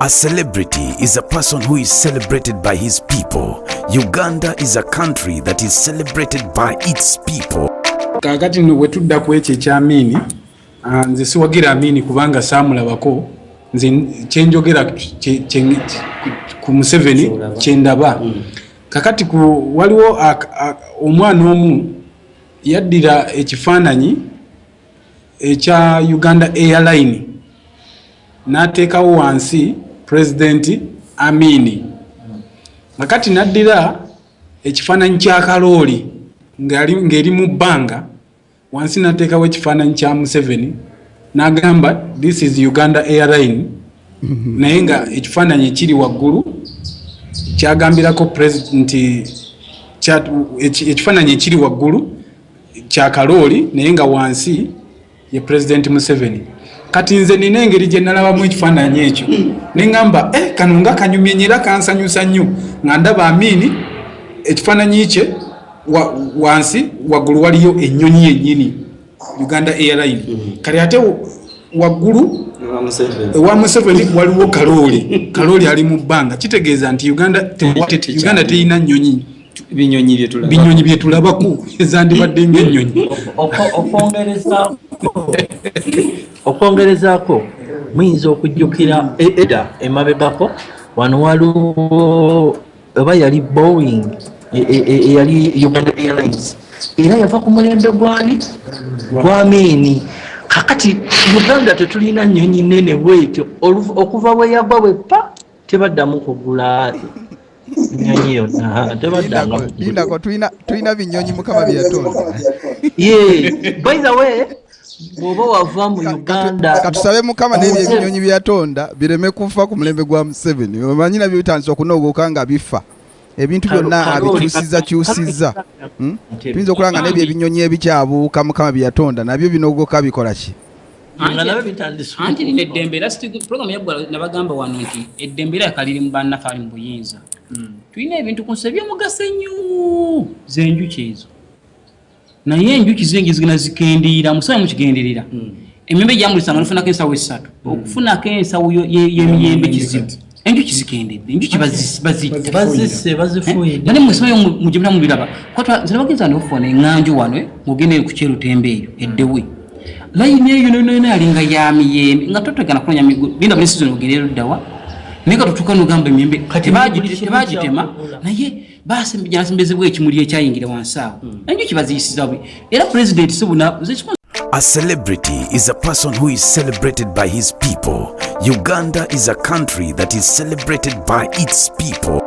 A celebrity is a person who is celebrated by his people. Uganda is a country that is celebrated by its people. Kakati no wetudda ku ekyo ekyamini nze siwagira amini kubanga saamulabako nze kyenjogera ku Museveni kyendaba. Kakati waliwo omwana omu yaddira ekifaananyi ekya Uganda Airline n'ateekawo wansi President Amini. Kakati naddira ekifaananyi kya kalooli ng'eri mu bbanga wansi n'ateekawo ekifaananyi kya Museveni n'agamba this is Uganda Airline naye nga ekifaananyi ekiri waggulu kyagambirako president ekifaananyi ekiri waggulu kya kalooli naye nga wansi ye President Museveni. Kati nze nina engeri gye nalabamu ekifaananyi ekyo ne ngamba kano nga kanyumye nyera kansanyusa nnyo nga ndaba Amini ekifaananyi kye wansi waggulu waliyo ennyonyi yennyini Uganda Airline. Kale ate waggulu ewa Museveni waliwo kalooli ali mu bbanga kitegeeza nti Uganda terina nnyonyi binyonyi bye tulabako ezandibadde ng'ennyonyi. Okwongerezaako muyinza okujjukira edda emabegako wano waliwo oba yali Boeing yali Uganda Airlines era yava ku mulembe gwani gwa Amini. Kakati Uganda tetulina nnyonyi nnene bwetyo okuva bwe yava bwepa tebaddamu kugula nnyonyi yonna tebaddanga lindako tulina binyonyi Mukama bye yatonda. By the way bw'oba wava mu Uganda katusabe Mukama n'ebyo ebinyonyi bye yatonda bireme kufa ku mulembe gwa Museveni. Omanyi nabyo bitandise okunoogoka nga bifa ebintu byonna abikyusizza. Tuyinza okulanga n'ebyo ebinyonyi ebikyabuuka Mukama bye yatonda nabyo binoogoka bikola ki? Anti nina eddembe era program yaggwa nabagamba wano nti eddembe era yakaliri mu bannaffe ali mu buyinza. Tulina ebintu ku nsi ebyomugaso ennyo z'enjuki ezo naye enjuki zingi zigenda zikendeera musabe mukigenderera emiyembe gyamulisanga nofunako ensawo esatu okufunako ensawo y'emiyembe kizibu enjuki zikendedde enjuki bazifuye nane mwesomayo mujibuna mubiraba kwatwa nzira bagenza nofuna enganju wano mugende ku kyerutembe eyo eddewe layini eyo nene alinga ya miyembe nga totegana kunonya migulu linda buli season ogendera ddawa naye nga tutuuka n'ogamba emiyembe tebagitema naye basimbezebwa ekimuli ekyayingira wansi awo enjuki baziyisiza bwe era president sibuna. A celebrity is a person who is celebrated by his people. Uganda is a country that is celebrated by its people.